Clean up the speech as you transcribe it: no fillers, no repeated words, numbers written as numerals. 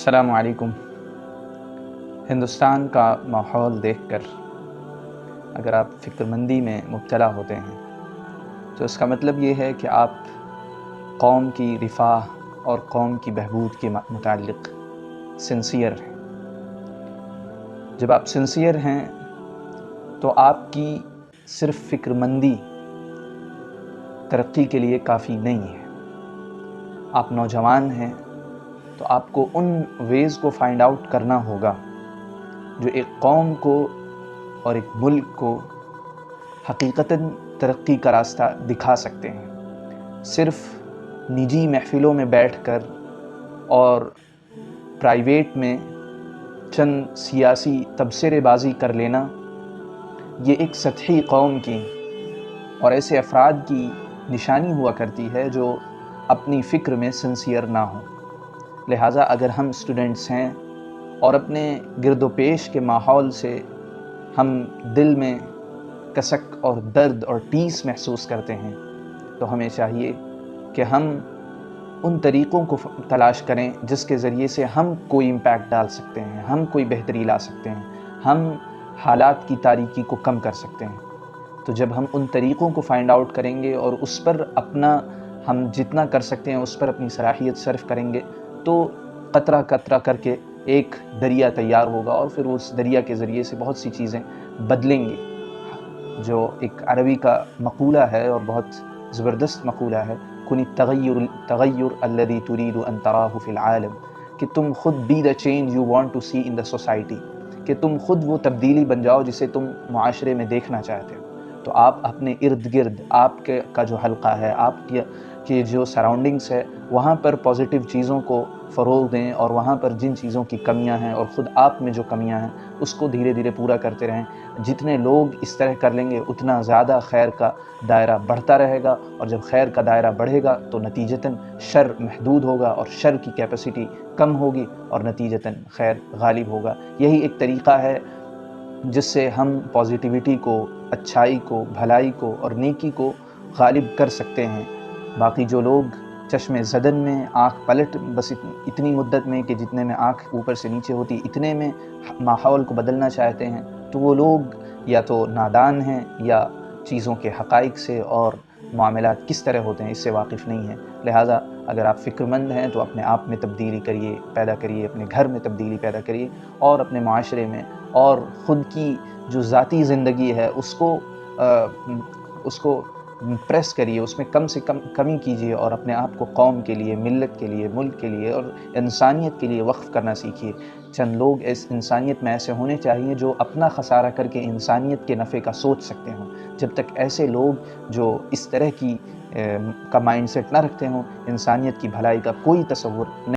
السلام علیکم۔ ہندوستان کا ماحول دیکھ کر اگر آپ فکر مندی میں مبتلا ہوتے ہیں تو اس کا مطلب یہ ہے کہ آپ قوم کی رفاہ اور قوم کی بہبود کے متعلق سنسیئر ہیں۔ جب آپ سنسیئر ہیں تو آپ کی صرف فکر مندی ترقی کے لیے کافی نہیں ہے۔ آپ نوجوان ہیں تو آپ کو ان ویز کو فائنڈ آؤٹ کرنا ہوگا جو ایک قوم کو اور ایک ملک کو حقیقتاً ترقی کا راستہ دکھا سکتے ہیں۔ صرف نجی محفلوں میں بیٹھ کر اور پرائیویٹ میں چند سیاسی تبصرے بازی کر لینا یہ ایک سطحی قوم کی اور ایسے افراد کی نشانی ہوا کرتی ہے جو اپنی فکر میں سنسیئر نہ ہوں۔ لہٰذا اگر ہم اسٹوڈنٹس ہیں اور اپنے گرد و پیش کے ماحول سے ہم دل میں کسک اور درد اور ٹیس محسوس کرتے ہیں تو ہمیں چاہیے کہ ہم ان طریقوں کو تلاش کریں جس کے ذریعے سے ہم کوئی امپیکٹ ڈال سکتے ہیں، ہم کوئی بہتری لا سکتے ہیں، ہم حالات کی تاریکی کو کم کر سکتے ہیں۔ تو جب ہم ان طریقوں کو فائنڈ آؤٹ کریں گے اور اس پر ہم جتنا کر سکتے ہیں اس پر اپنی صلاحیت صرف کریں گے تو قطرہ قطرہ کر کے ایک دریا تیار ہوگا اور پھر اس دریا کے ذریعے سے بہت سی چیزیں بدلیں گی۔ جو ایک عربی کا مقولہ ہے اور بہت زبردست مقولہ ہے، کن التغیر الذی ترید ان تراہ فی العالم، کہ تم خود be the change you want to see in the society, کہ تم خود وہ تبدیلی بن جاؤ جسے تم معاشرے میں دیکھنا چاہتے ہو۔ تو آپ اپنے ارد گرد آپ کا جو حلقہ ہے، آپ کی جو سراؤنڈنگس ہے، وہاں پر پازیٹیو چیزوں کو فروغ دیں اور وہاں پر جن چیزوں کی کمیاں ہیں اور خود آپ میں جو کمیاں ہیں اس کو دھیرے دھیرے پورا کرتے رہیں۔ جتنے لوگ اس طرح کر لیں گے اتنا زیادہ خیر کا دائرہ بڑھتا رہے گا، اور جب خیر کا دائرہ بڑھے گا تو نتیجتاً شر محدود ہوگا اور شر کی کیپیسٹی کم ہوگی اور نتیجتاً خیر غالب ہوگا۔ یہی ایک طریقہ ہے جس سے ہم پازیٹیوٹی کو، اچھائی کو، بھلائی کو اور نیکی کو غالب کر سکتے ہیں۔ باقی جو لوگ چشم زدن میں آنکھ پلٹ بس اتنی مدت میں کہ جتنے میں آنکھ اوپر سے نیچے ہوتی اتنے میں ماحول کو بدلنا چاہتے ہیں، تو وہ لوگ یا تو نادان ہیں یا چیزوں کے حقائق سے اور معاملات کس طرح ہوتے ہیں اس سے واقف نہیں ہیں۔ لہٰذا اگر آپ فکر مند ہیں تو اپنے آپ میں تبدیلی پیدا کریے، اپنے گھر میں تبدیلی پیدا کریے اور اپنے معاشرے میں اور خود کی جو ذاتی زندگی ہے اس کو پریس کریے، اس میں کم سے کم کمی کیجیے اور اپنے آپ کو قوم کے لیے، ملت کے لیے، ملک کے لیے اور انسانیت کے لیے وقف کرنا سیکھیے۔ چند لوگ اس انسانیت میں ایسے ہونے چاہیے جو اپنا خسارہ کر کے انسانیت کے نفع کا سوچ سکتے ہوں۔ جب تک ایسے لوگ جو اس طرح کا مائنڈ سیٹ نہ رکھتے ہوں، انسانیت کی بھلائی کا کوئی تصور نہیں